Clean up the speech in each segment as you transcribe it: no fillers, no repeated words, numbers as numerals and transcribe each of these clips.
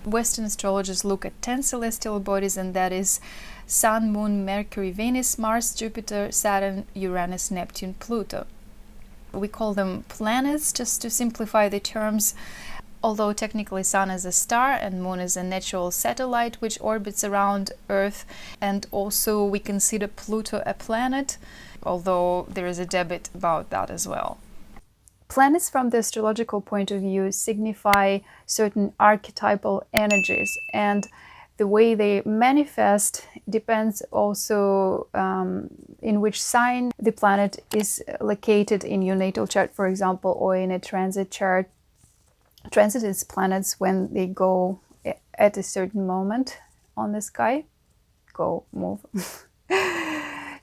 Western astrologers look at 10 celestial bodies, and that is Sun, Moon, Mercury, Venus, Mars, Jupiter, Saturn, Uranus, Neptune, Pluto. We call them planets just to simplify the terms, although technically Sun is a star and Moon is a natural satellite which orbits around Earth, and also we consider Pluto a planet, although there is a debate about that as well. Planets from the astrological point of view signify certain archetypal energies, and the way they manifest depends also in which sign the planet is located in your natal chart, for example, or in a transit chart. Transit is planets when they go at a certain moment on the sky. Go, move.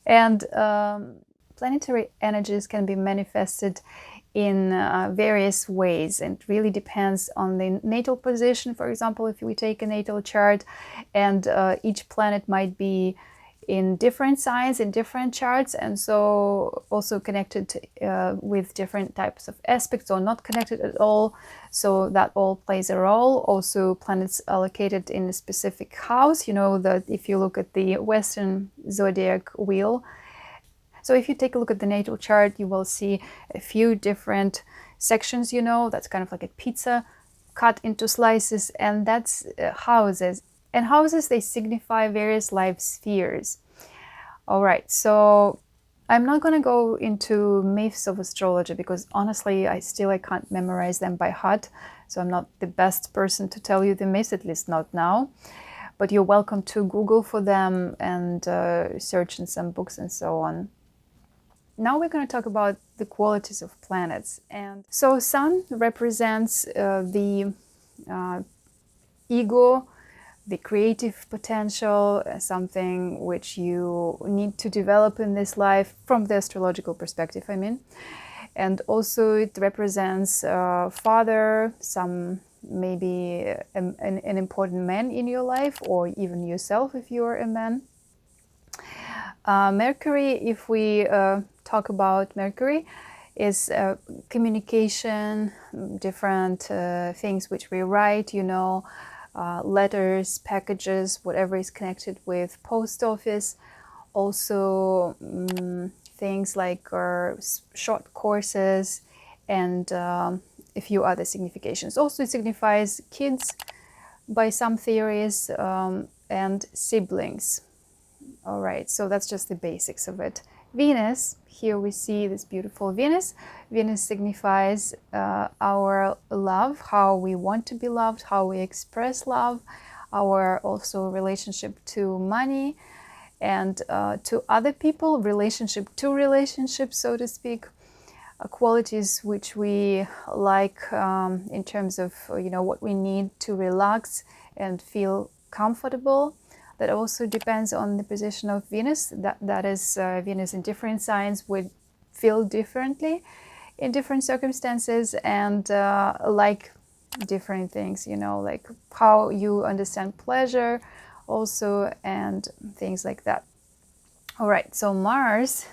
And planetary energies can be manifested in various ways, and really depends on the natal position. For example, if we take a natal chart, and each planet might be in different signs, in different charts, and so also connected with different types of aspects, or not connected at all, so that all plays a role. Also, planets are located in a specific house. You know that if you look at the Western zodiac wheel, so if you take a look at the natal chart, you will see a few different sections, you know, that's kind of like a pizza cut into slices, and that's houses. And houses, they signify various life spheres. All right, so I'm not going to go into myths of astrology because honestly, I can't memorize them by heart. So I'm not the best person to tell you the myths, at least not now. But you're welcome to Google for them and search in some books and so on. Now we're going to talk about the qualities of planets. And so Sun represents the ego, the creative potential, something which you need to develop in this life from the astrological perspective, I mean. And also it represents father, some maybe an important man in your life, or even yourself if you're a man. Mercury, if we talk about Mercury, is communication, different things which we write, you know, letters, packages, whatever is connected with post office. Also things like short courses and a few other significations. Also it signifies kids by some theories and siblings. All right, so that's just the basics of it. Venus, here we see this beautiful Venus. Venus signifies our love, how we want to be loved, how we express love, our also relationship to money and to other people, relationship to relationship, so to speak, qualities which we like in terms of, you know, what we need to relax and feel comfortable. That also depends on the position of Venus. That is, Venus in different signs would feel differently in different circumstances and like different things, you know, like how you understand pleasure also and things like that. All right, so Mars,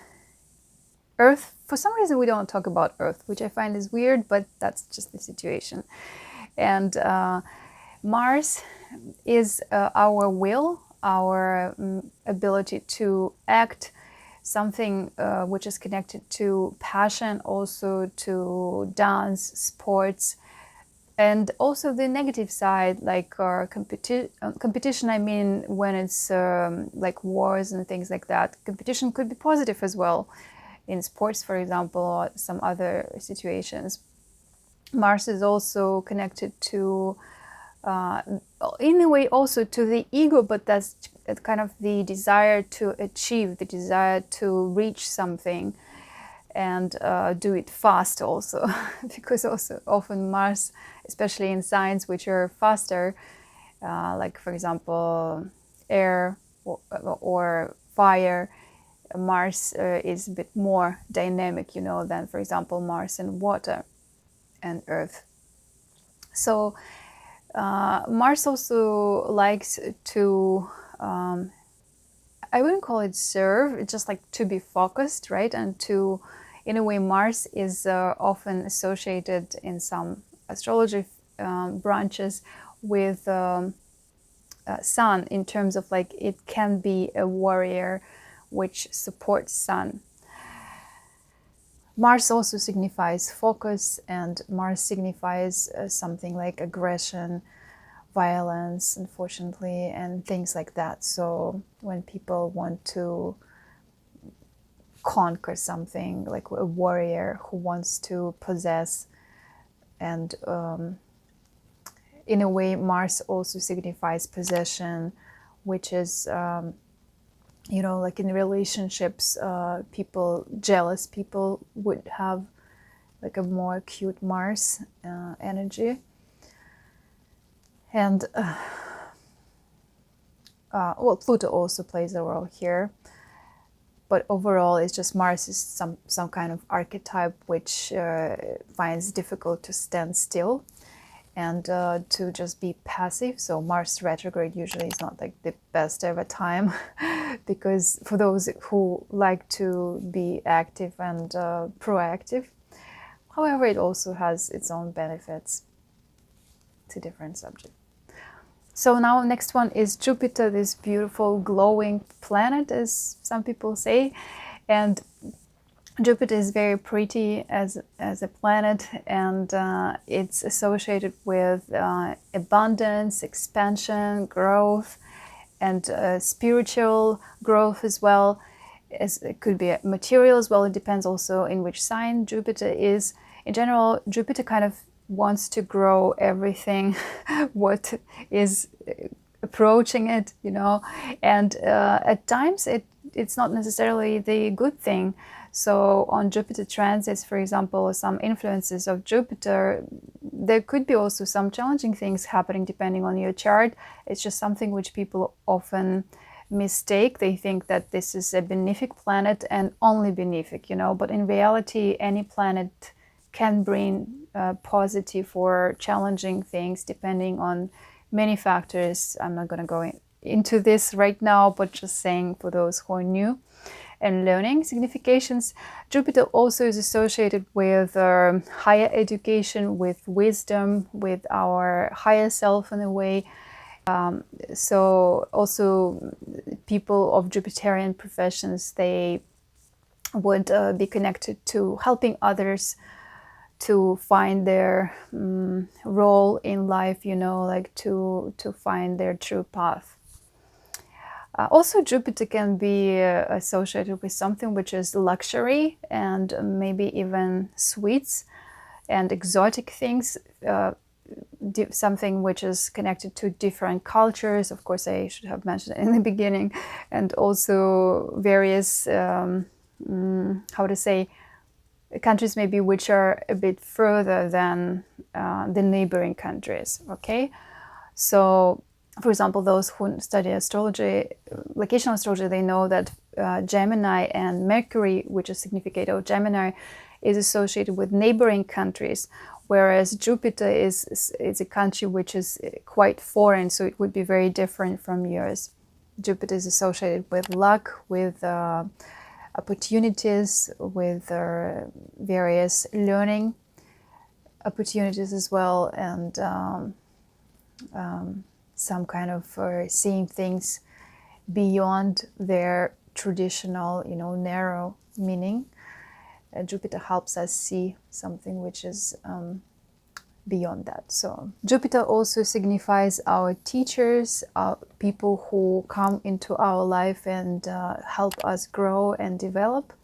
Earth, for some reason we don't talk about Earth, which I find is weird, but that's just the situation. And Mars is our will, our ability to act, something which is connected to passion, also to dance, sports, and also the negative side, like competition. I mean, when it's like wars and things like that, competition could be positive as well, in sports, for example, or some other situations. Mars is also connected to in a way also to the ego, but that's kind of the desire to achieve, the desire to reach something and do it fast also, because also often Mars, especially in signs which are faster, like for example air or fire, Mars is a bit more dynamic, you know, than for example Mars and water and Earth. So Mars also likes to, I wouldn't call it serve, it's just like to be focused, right? And in a way, Mars is often associated in some astrology branches with Sun, in terms of like it can be a warrior which supports Sun. Mars also signifies focus, and Mars signifies something like aggression, violence, unfortunately, and things like that. So when people want to conquer something, like a warrior who wants to possess, and in a way Mars also signifies possession, which is you know, like in relationships, jealous people would have like a more acute Mars energy. And well, Pluto also plays a role here, but overall it's just Mars is some kind of archetype which finds difficult to stand still and to just be passive. So Mars retrograde usually is not like the best ever time because for those who like to be active and proactive. However, it also has its own benefits. It's a different subject. So now next one is Jupiter, this beautiful glowing planet, as some people say. And Jupiter is very pretty as a planet, and it's associated with abundance, expansion, growth, and spiritual growth as well. It could be material as well. It depends also in which sign Jupiter is. In general, Jupiter kind of wants to grow everything what is approaching it, you know, and at times it's not necessarily the good thing. So on Jupiter transits, for example, some influences of Jupiter, there could be also some challenging things happening depending on your chart. It's just something which people often mistake. They think that this is a benefic planet and only benefic, you know, but in reality, any planet can bring positive or challenging things depending on many factors. I'm not going to go into this right now, but just saying for those who are new and learning significations. Jupiter also is associated with higher education, with wisdom, with our higher self in a way. So also people of Jupiterian professions, they would be connected to helping others to find their role in life, you know, like to find their true path. Also, Jupiter can be associated with something which is luxury and maybe even sweets and exotic things, something which is connected to different cultures. Of course, I should have mentioned it in the beginning, and also various, how to say, countries maybe which are a bit further than the neighboring countries, okay? So, for example, those who study astrology, locational astrology, they know that Gemini and Mercury, which is significant of Gemini, is associated with neighboring countries, whereas Jupiter is a country which is quite foreign, so it would be very different from yours. Jupiter is associated with luck, with opportunities, with various learning opportunities as well, and some kind of seeing things beyond their traditional, you know, narrow meaning. Jupiter helps us see something which is beyond that. So Jupiter also signifies our teachers, people who come into our life and help us grow and develop.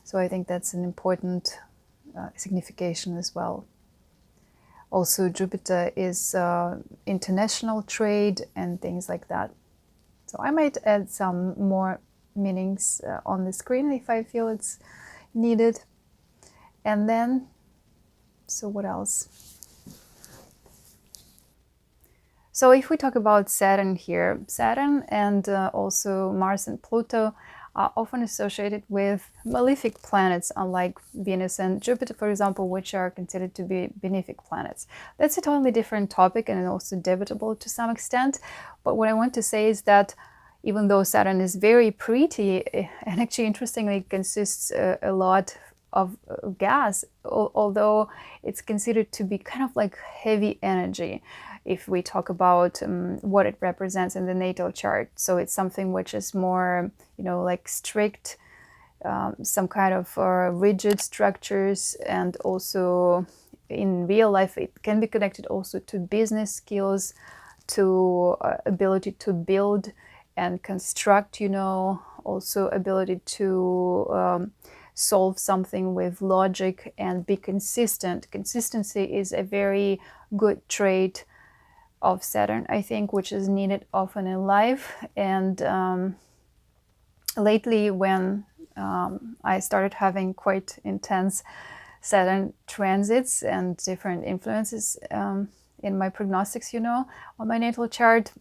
So I think that's an important signification as well. Also, Jupiter is international trade and things like that. So I might add some more meanings on the screen if I feel it's needed. And then, so what else? So if we talk about Saturn here, Saturn and also Mars and Pluto are often associated with malefic planets, unlike Venus and Jupiter, for example, which are considered to be benefic planets. That's a totally different topic and also debatable to some extent. But what I want to say is that even though Saturn is very pretty and actually interestingly consists a lot of gas, although it's considered to be kind of like heavy energy if we talk about what it represents in the natal chart. So it's something which is more, you know, like strict, some kind of rigid structures, and also in real life it can be connected also to business skills, to ability to build and construct, you know, also ability to solve something with logic and be consistent. Consistency is a very good trait of Saturn, I think, which is needed often in life. And lately, when I started having quite intense Saturn transits and different influences in my prognostics, you know, on my natal chart,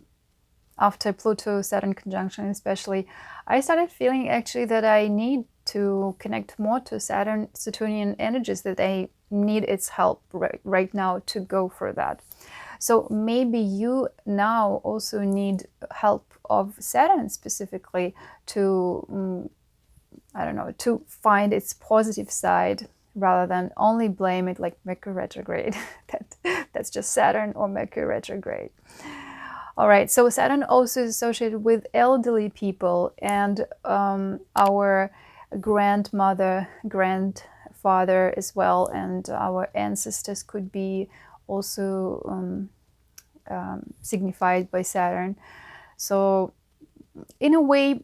after Pluto Saturn conjunction especially, I started feeling actually that I need to connect more to Saturnian energies, that I need its help right now to go for that. So maybe you now also need help of Saturn specifically to, I don't know, to find its positive side, rather than only blame it like Mercury retrograde. That's just Saturn or Mercury retrograde. All right, so Saturn also is associated with elderly people, and our grandmother, grandfather as well, and our ancestors could be also signified by Saturn. So in a way,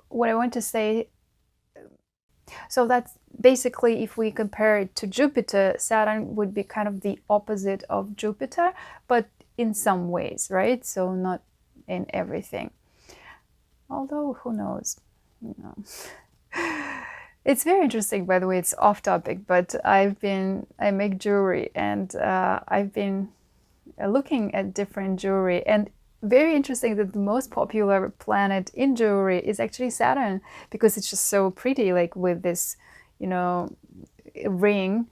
what I want to say, so that's basically, if we compare it to Jupiter, Saturn would be kind of the opposite of Jupiter, but in some ways, right? So not in everything. Although, who knows? You know. It's very interesting, by the way. It's off topic, but I make jewelry, and I've been looking at different jewelry, and very interesting that the most popular planet in jewelry is actually Saturn, because it's just so pretty, like with this, you know, ring.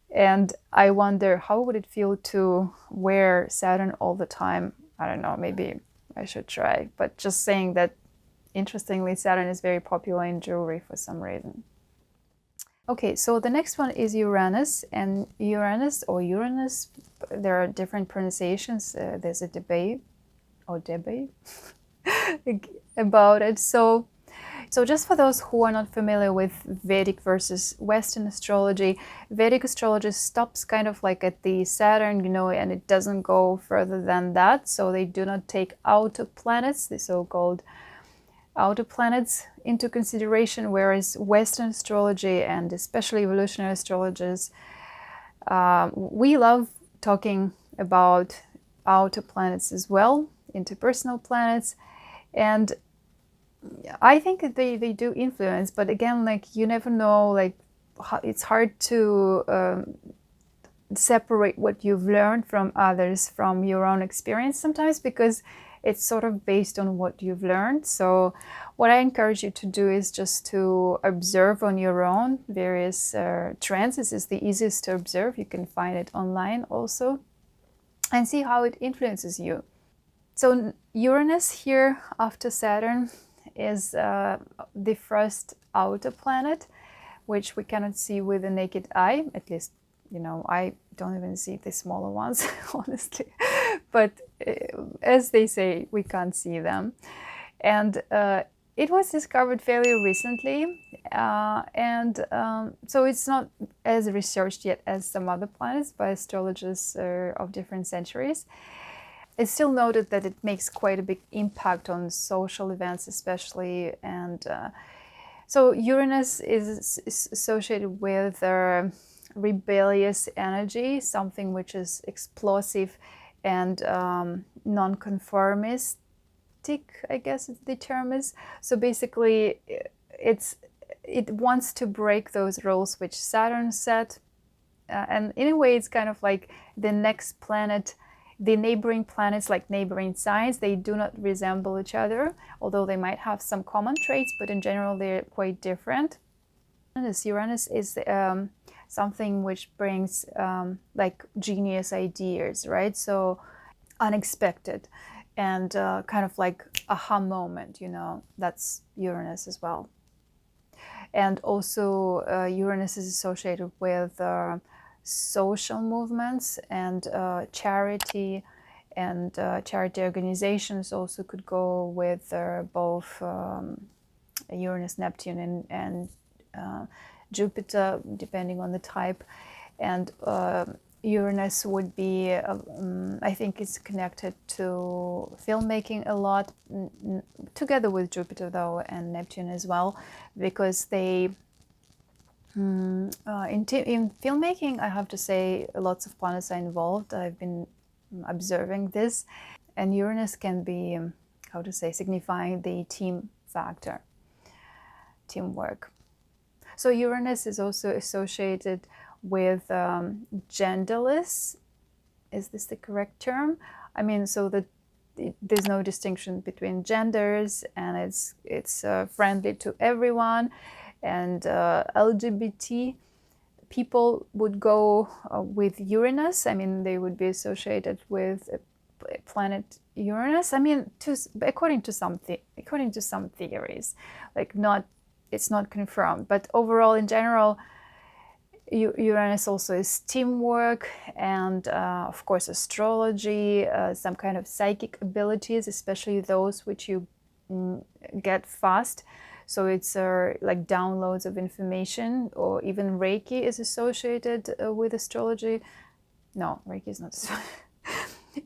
And I wonder, how would it feel to wear Saturn all the time? I don't know, maybe I should try. But just saying that, interestingly, Saturn is very popular in jewelry for some reason. Okay, so the next one is Uranus. And Uranus, or Uranus, there are different pronunciations. There's a debate about it. So just for those who are not familiar with Vedic versus Western astrology, Vedic astrology stops kind of like at the Saturn, you know, and it doesn't go further than that. So they do not take outer planets, the so-called outer planets, into consideration, whereas Western astrology, and especially evolutionary astrologers, we love talking about outer planets as well, interpersonal planets. And I think they do influence, but again, like, you never know, like, it's hard to separate what you've learned from others from your own experience sometimes, because it's sort of based on what you've learned. So what I encourage you to do is just to observe on your own various trends. This is the easiest to observe. You can find it online also, and see how it influences you. So Uranus here after Saturn is the first outer planet, which we cannot see with the naked eye. At least, you know, I don't even see the smaller ones, honestly. But as they say, we can't see them. And it was discovered fairly recently. So it's not as researched yet as some other planets by astrologers of different centuries. It's still noted that it makes quite a big impact on social events, especially. And so Uranus is associated with rebellious energy, something which is explosive and non-conformistic, I guess the term is. So basically, it wants to break those rules which Saturn set. And in a way, it's kind of like the next planet. The neighboring planets, like neighboring signs, they do not resemble each other, although they might have some common traits, but in general they're quite different. Uranus is something which brings like genius ideas, right? So unexpected and kind of like aha moment, you know, that's Uranus as well. And also Uranus is associated with social movements and charity, and charity organizations also could go with both Uranus, Neptune, and Jupiter, depending on the type. And Uranus would be, I think it's connected to filmmaking a lot, together with Jupiter though, and Neptune as well, because they, in filmmaking, I have to say, lots of planets are involved. I've been observing this. And Uranus can be, how to say, signifying the team factor, teamwork. So Uranus is also associated with genderless. Is this the correct term? I mean, so that there's no distinction between genders, and it's friendly to everyone. And LGBT people would go with Uranus. I mean, they would be associated with planet Uranus. I mean, according to some theories, like it's not confirmed, but overall, in general, Uranus also is teamwork, and of course astrology, some kind of psychic abilities, especially those which you get fast. So it's like downloads of information, or even Reiki is associated with astrology. No, Reiki is not.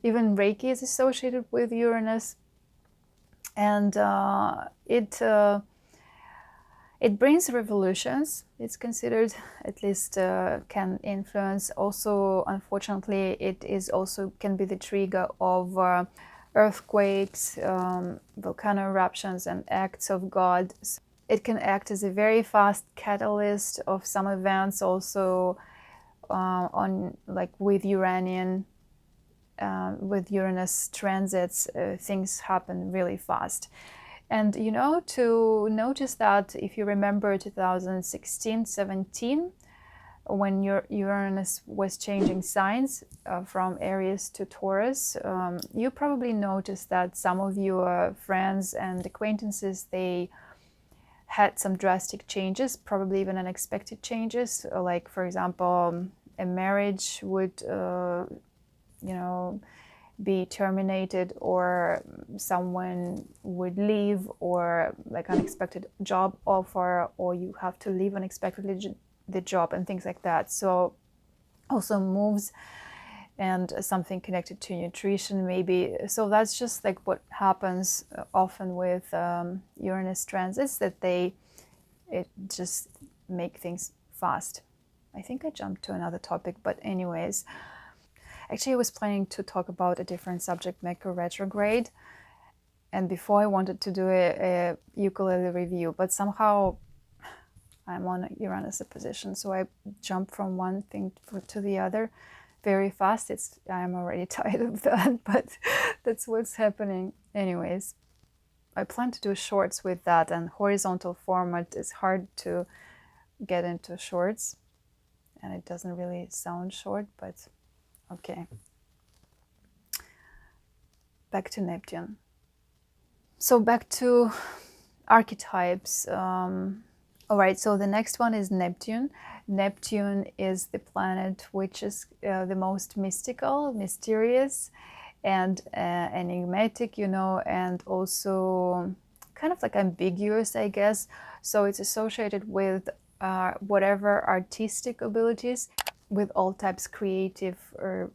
Even Reiki is associated with Uranus, and it brings revolutions. It's considered, at least can influence. Also, unfortunately, it is also can be the trigger of earthquakes, volcano eruptions, and acts of God. It can act as a very fast catalyst of some events. Also, on like with Uranian, with Uranus transits, things happen really fast. And you know, to notice that, if you remember 2016-17, when your Uranus was changing signs from Aries to Taurus, you probably noticed that some of your friends and acquaintances, they had some drastic changes, probably even unexpected changes. Like, for example, a marriage would, you know, be terminated, or someone would leave, or like unexpected job offer, or you have to leave unexpectedly the job, and things like that. So also moves, and something connected to nutrition maybe. So that's just like what happens often with Uranus transits, that it just make things fast. I think I jumped to another topic, but anyways, actually I was planning to talk about a different subject, Mercury retrograde, and before I wanted to do a ukulele review, but somehow I'm on Uranus opposition, so I jump from one thing to the other very fast. I'm already tired of that, but that's what's happening. Anyways, I plan to do shorts with that, and horizontal format is hard to get into shorts, and it doesn't really sound short, but okay. Back to Neptune. So back to archetypes. All right, so the next one is Neptune. Neptune is the planet which is the most mystical, mysterious, and enigmatic, you know, and also kind of like ambiguous, I guess. So it's associated with whatever artistic abilities, with all types creative, or,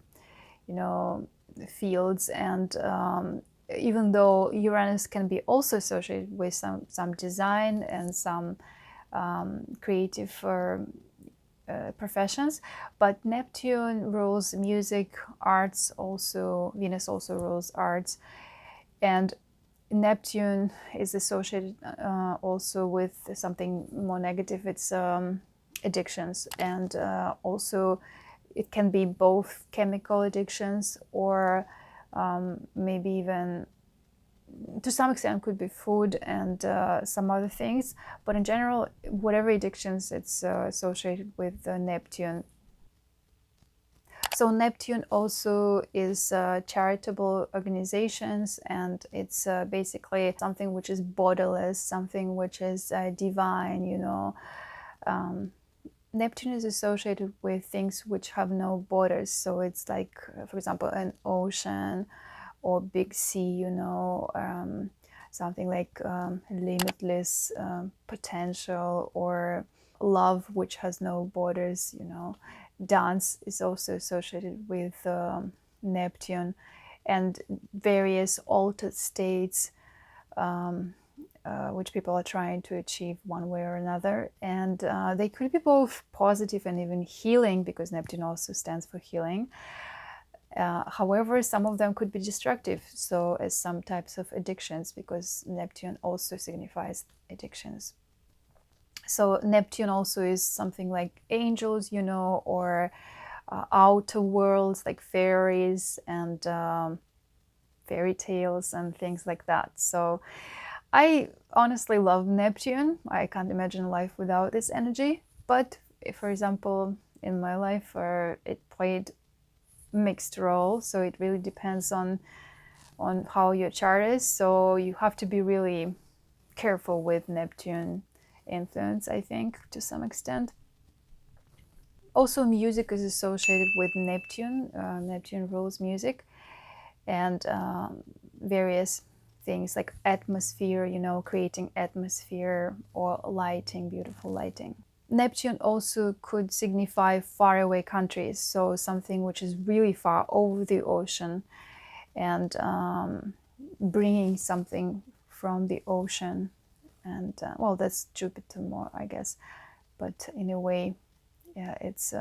you know, fields. And even though Uranus can be also associated with some design and some creative professions, but Neptune rules music, arts. Also Venus also rules arts, and Neptune is associated also with something more negative. It's addictions, and also it can be both chemical addictions, or maybe even to some extent could be food and some other things, but in general, whatever addictions, it's associated with Neptune. So Neptune also is charitable organizations, and it's basically something which is borderless, something which is divine, you know. Neptune is associated with things which have no borders. So it's like, for example, an ocean or big sea, you know, something like limitless potential, or love which has no borders, you know. Dance is also associated with Neptune, and various altered states which people are trying to achieve one way or another. And they could be both positive and even healing, because Neptune also stands for healing. However, some of them could be destructive, so as some types of addictions, because Neptune also signifies addictions. So Neptune also is something like angels, you know, or outer worlds like fairies and fairy tales and things like that. So I honestly love Neptune. I can't imagine life without this energy. But if, for example, in my life, it played mixed role, so it really depends on how your chart is. So you have to be really careful with Neptune influence, I think, to some extent. Also, music is associated with Neptune. Neptune rules music, and various things like atmosphere, you know, creating atmosphere or lighting, beautiful lighting. Neptune also could signify faraway countries, so something which is really far over the ocean, and bringing something from the ocean. And well, that's Jupiter more, I guess, but in a way, yeah, it's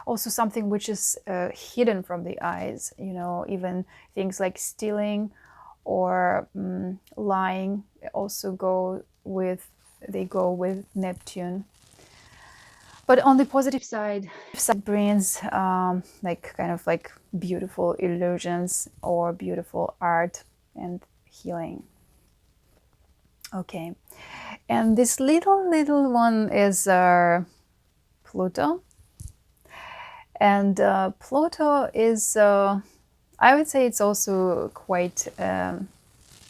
also something which is hidden from the eyes, you know. Even things like stealing or lying also go with Neptune. But on the positive side, it brings like kind of like beautiful illusions or beautiful art and healing. Okay, and this little one is Pluto. And Pluto is, I would say, it's also quite a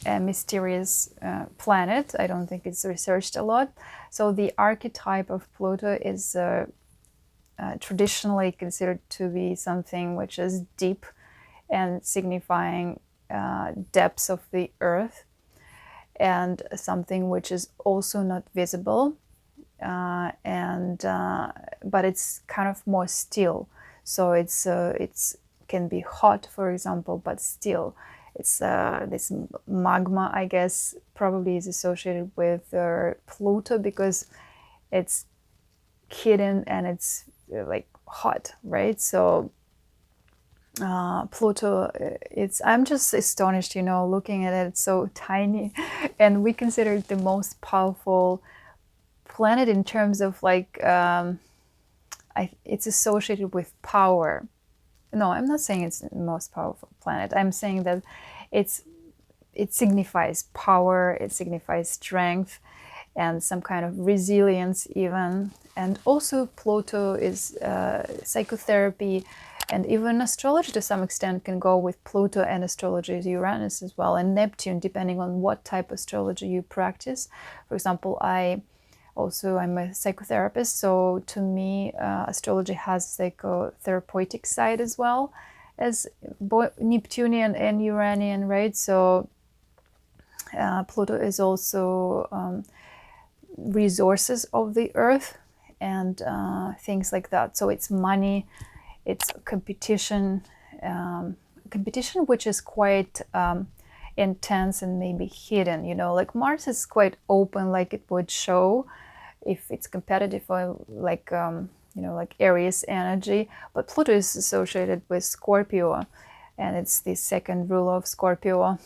mysterious planet. I don't think it's researched a lot. So the archetype of Pluto is traditionally considered to be something which is deep and signifying depths of the earth, and something which is also not visible, but it's kind of more still. So it's can be hot, for example, but still. It's this magma, I guess, probably is associated with Pluto, because it's hidden and it's like hot, right? So Pluto, I'm just astonished, you know, looking at it. It's so tiny, and we consider it the most powerful planet in terms of like it's associated with power. No, I'm not saying it's the most powerful planet. I'm saying that it signifies power, it signifies strength, and some kind of resilience even. And also Pluto is psychotherapy, and even astrology to some extent can go with Pluto, and astrology is Uranus as well, and Neptune, depending on what type of astrology you practice. For example, I'm a psychotherapist, so to me, astrology has psychotherapeutic side as well as Neptunian and Uranian, right? So Pluto is also resources of the earth and things like that. So it's money, it's competition, which is quite intense and maybe hidden, you know. Like Mars is quite open, like it would show if it's competitive, or like you know, like Aries energy. But Pluto is associated with Scorpio, and it's the second ruler of Scorpio,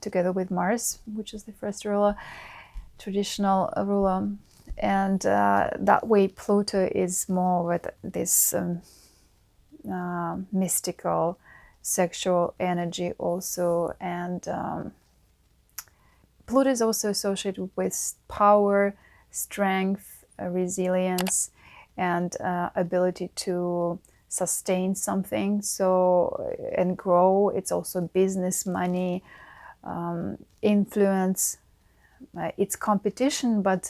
together with Mars, which is the first ruler, traditional ruler. And that way Pluto is more with this mystical, sexual energy also. And Pluto is also associated with power, strength, resilience, and ability to sustain something, so and grow. It's also business, money, influence. It's competition, but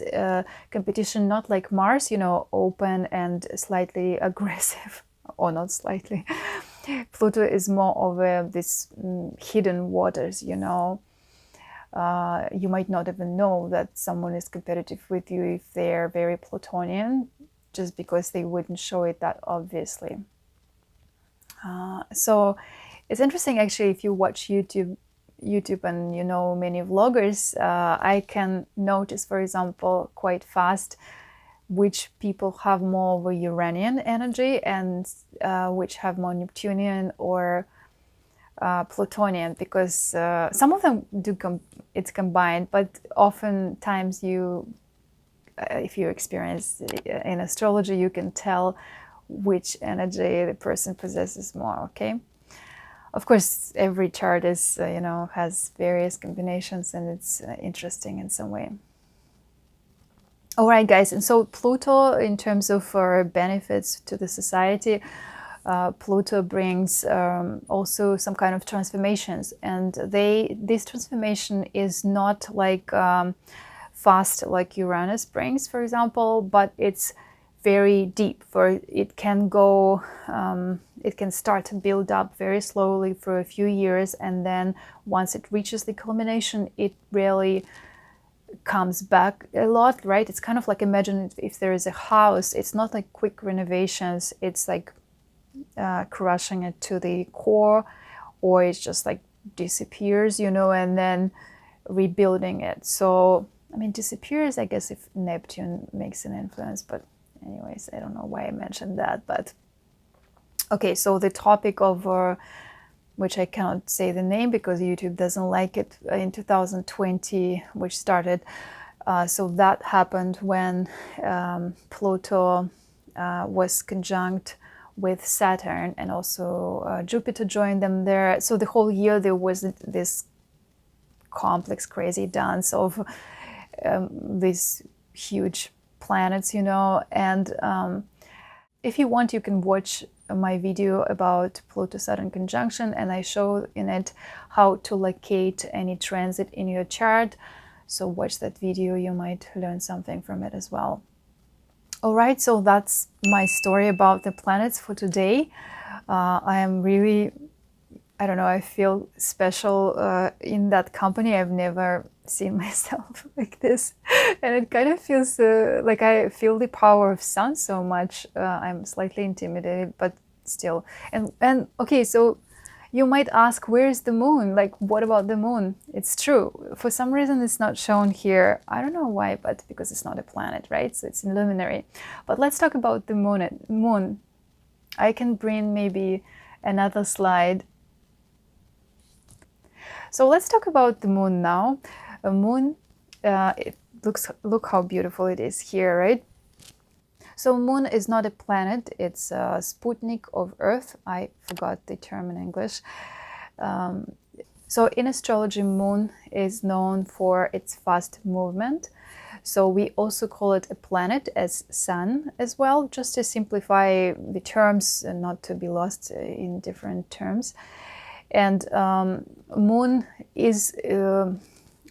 competition not like Mars, you know, open and slightly aggressive, or not slightly. Pluto is more of this hidden waters, you know. You might not even know that someone is competitive with you if they're very Plutonian, just because they wouldn't show it that obviously. So it's interesting actually, if you watch YouTube and you know many vloggers, I can notice, for example, quite fast which people have more of a Uranian energy and which have more Neptunian or Plutonian, because some of them do it's combined, but oftentimes you, if you experience in astrology, you can tell which energy the person possesses more. Okay, of course every chart is you know, has various combinations, and it's interesting in some way. All right, guys, and so Pluto, in terms of benefits to the society, Pluto brings also some kind of transformations, and this transformation is not like fast like Uranus brings, for example, but it's very deep. For it can go, it can start to build up very slowly for a few years, and then once it reaches the culmination, it really comes back a lot, right? It's kind of like, imagine if there is a house, it's not like quick renovations, it's like crushing it to the core, or it just like disappears, you know, and then rebuilding it. So I mean, disappears, I guess, if Neptune makes an influence, but anyways, I don't know why I mentioned that. But okay, so the topic of which I cannot say the name because YouTube doesn't like it, in 2020, which started, so that happened when Pluto was conjunct with Saturn, and also Jupiter joined them there. So the whole year there was this complex, crazy dance of these huge planets, you know. And if you want, you can watch my video about Pluto-Saturn conjunction, and I show in it how to locate any transit in your chart. So watch that video, you might learn something from it as well. All right, so that's my story about the planets for today. I am really, I don't know, I feel special in that company. I've never seen myself like this, and it kind of feels like I feel the power of sun so much. I'm slightly intimidated, but still. And okay, so you might ask, where is the moon? Like, what about the moon? It's true. For some reason, it's not shown here. I don't know why, but because it's not a planet, right? So it's luminary. But let's talk about the moon. I can bring maybe another slide. So let's talk about the moon now. A moon, look how beautiful it is here, right? So moon is not a planet, it's a Sputnik of Earth. I forgot the term in English. So in astrology, moon is known for its fast movement. So we also call it a planet as sun as well, just to simplify the terms and not to be lost in different terms. And moon is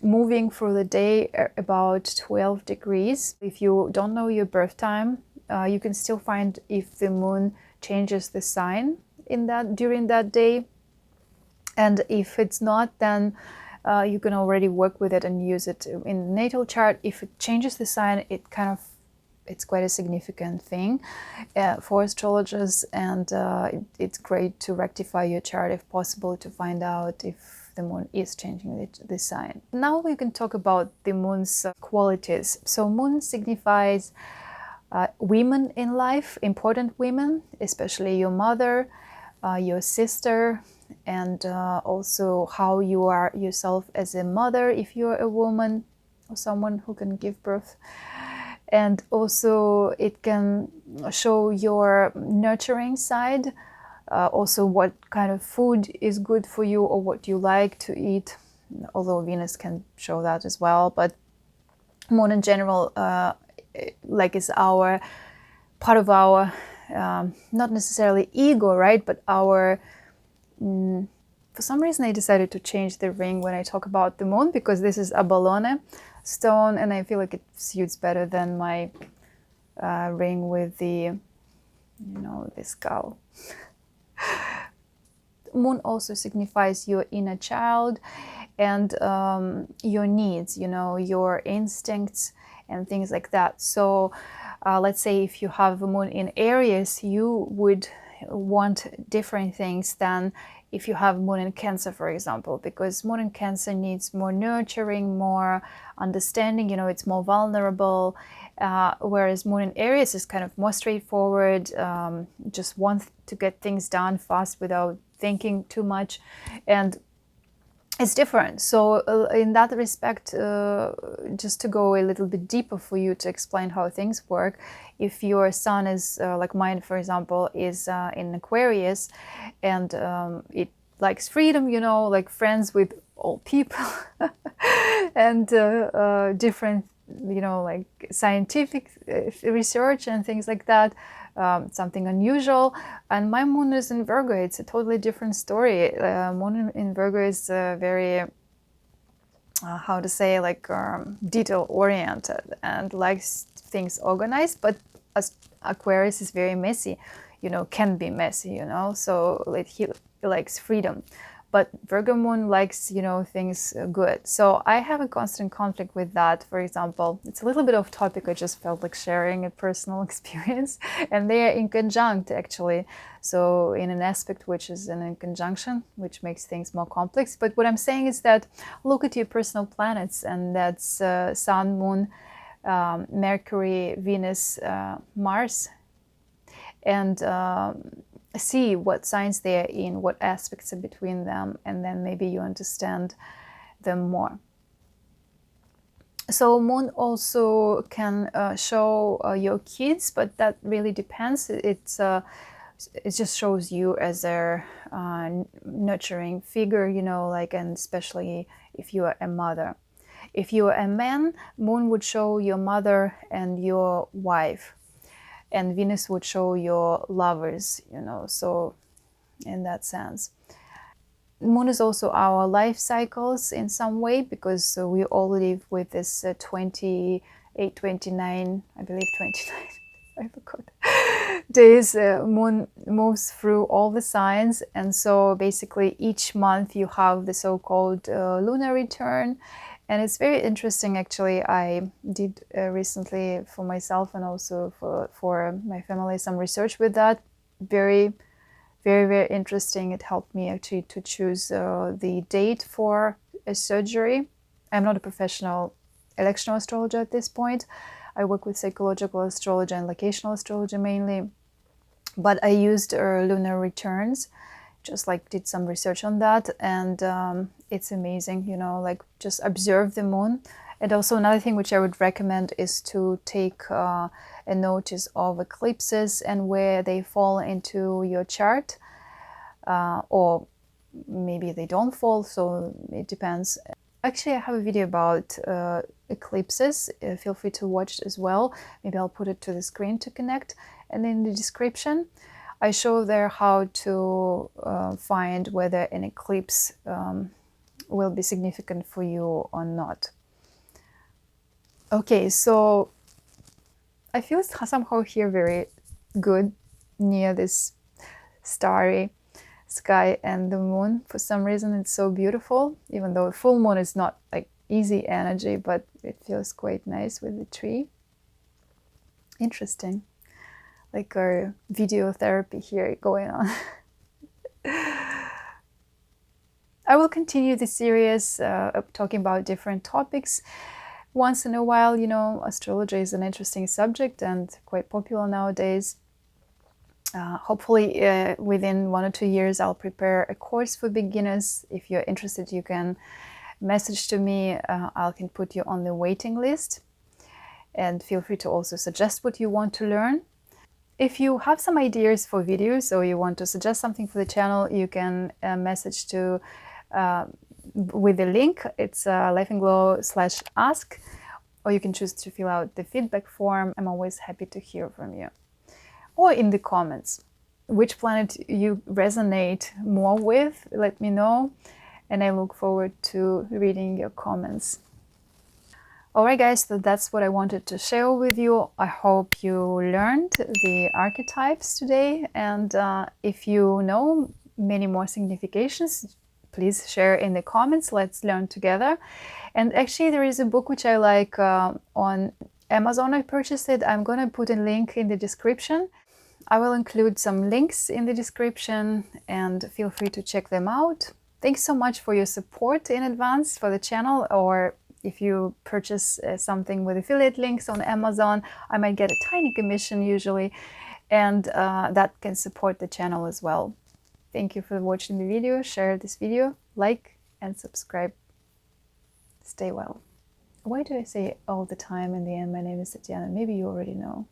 moving through the day about 12 degrees. If you don't know your birth time, you can still find if the moon changes the sign during that day. And if it's not, then you can already work with it and use it in the natal chart. If it changes the sign, it's quite a significant thing for astrologers, and it's great to rectify your chart if possible to find out if the moon is changing the sign. Now we can talk about the moon's qualities. So moon signifies women in life, important women, especially your mother, your sister, and also how you are yourself as a mother if you're a woman or someone who can give birth. And also it can show your nurturing side, also what kind of food is good for you or what you like to eat, although Venus can show that as well. But moon in general like is our part of our not necessarily ego, right, but our for some reason I decided to change the ring when I talk about the moon, because this is abalone stone and I feel like it suits better than my ring with the, the skull. Moon also signifies your inner child and your needs, your instincts and things like that. So let's say if you have a moon in Aries, you would want different things than if you have moon in Cancer, for example, because moon in Cancer needs more nurturing, more understanding, it's more vulnerable, whereas moon in Aries is kind of more straightforward, just want to get things done fast without thinking too much, and it's different. So in that respect, just to go a little bit deeper for you to explain how things work, if your sun is like mine, for example, is in Aquarius, and it likes freedom, like friends with all people and different, like scientific research and things like that, something unusual. And my moon is in Virgo. It's a totally different story. Moon in Virgo is very, how to say, like detail oriented and likes things organized, but as Aquarius is very messy, can be messy, so like he likes freedom. But Virgo moon likes, things good. So I have a constant conflict with that. For example, it's a little bit off topic. I just felt like sharing a personal experience. And they are in conjunct, actually. So in an aspect which is in conjunction, which makes things more complex. But what I'm saying is that look at your personal planets, and that's Sun, Moon, Mercury, Venus, Mars, and see what signs they are in, what aspects are between them, and then maybe you understand them more. So moon also can show your kids, but that really depends. It just shows you as a nurturing figure, like, and especially if you are a mother. If you are a man, moon would show your mother and your wife, and Venus would show your lovers, so in that sense. Moon is also our life cycles in some way, because we all live with this 28, 29, I believe 29, I forgot, days. Moon moves through all the signs, and so basically each month you have the so-called lunar return. And it's very interesting, actually. I did recently for myself and also for my family some research with that. Very, very, very interesting. It helped me actually to choose the date for a surgery. I'm not a professional electional astrologer at this point. I work with psychological astrology and locational astrology mainly. But I used lunar returns, just like did some research on that, and it's amazing, like just observe the moon. And also another thing which I would recommend is to take a notice of eclipses and where they fall into your chart, or maybe they don't fall, so it depends. Actually, I have a video about eclipses. Feel free to watch it as well. Maybe I'll put it to the screen to connect. And in the description, I show there how to find whether an eclipse will be significant for you or not. Okay, so I feel somehow here very good near this starry sky and the moon. For some reason it's so beautiful, even though full moon is not like easy energy, but it feels quite nice with the tree. Interesting. Like our video therapy here going on. I will continue the series of talking about different topics. Once in a while, astrology is an interesting subject and quite popular nowadays. Hopefully within 1 or 2 years I'll prepare a course for beginners. If you're interested, you can message to me. I can put you on the waiting list. And feel free to also suggest what you want to learn. If you have some ideas for videos or you want to suggest something for the channel, you can message to with the link. It's lifeandglow/ask, or you can choose to fill out the feedback form. I'm always happy to hear from you. or in the comments. Which planet you resonate more with, let me know, and I look forward to reading your comments. Alright guys, so that's what I wanted to share with you. I hope you learned the archetypes today, and if you know many more significations, please share in the comments. Let's learn together. And actually there is a book which I like on Amazon. I purchased it. I'm gonna put a link in the description. I will include some links in the description and feel free to check them out. Thanks so much for your support in advance for the channel, or if you purchase something with affiliate links on Amazon, I might get a tiny commission usually, and that can support the channel as well. Thank you for watching the video. Share this video, like and subscribe. Stay well. Why do I say all the time in the end, my name is Tatiana? Maybe you already know.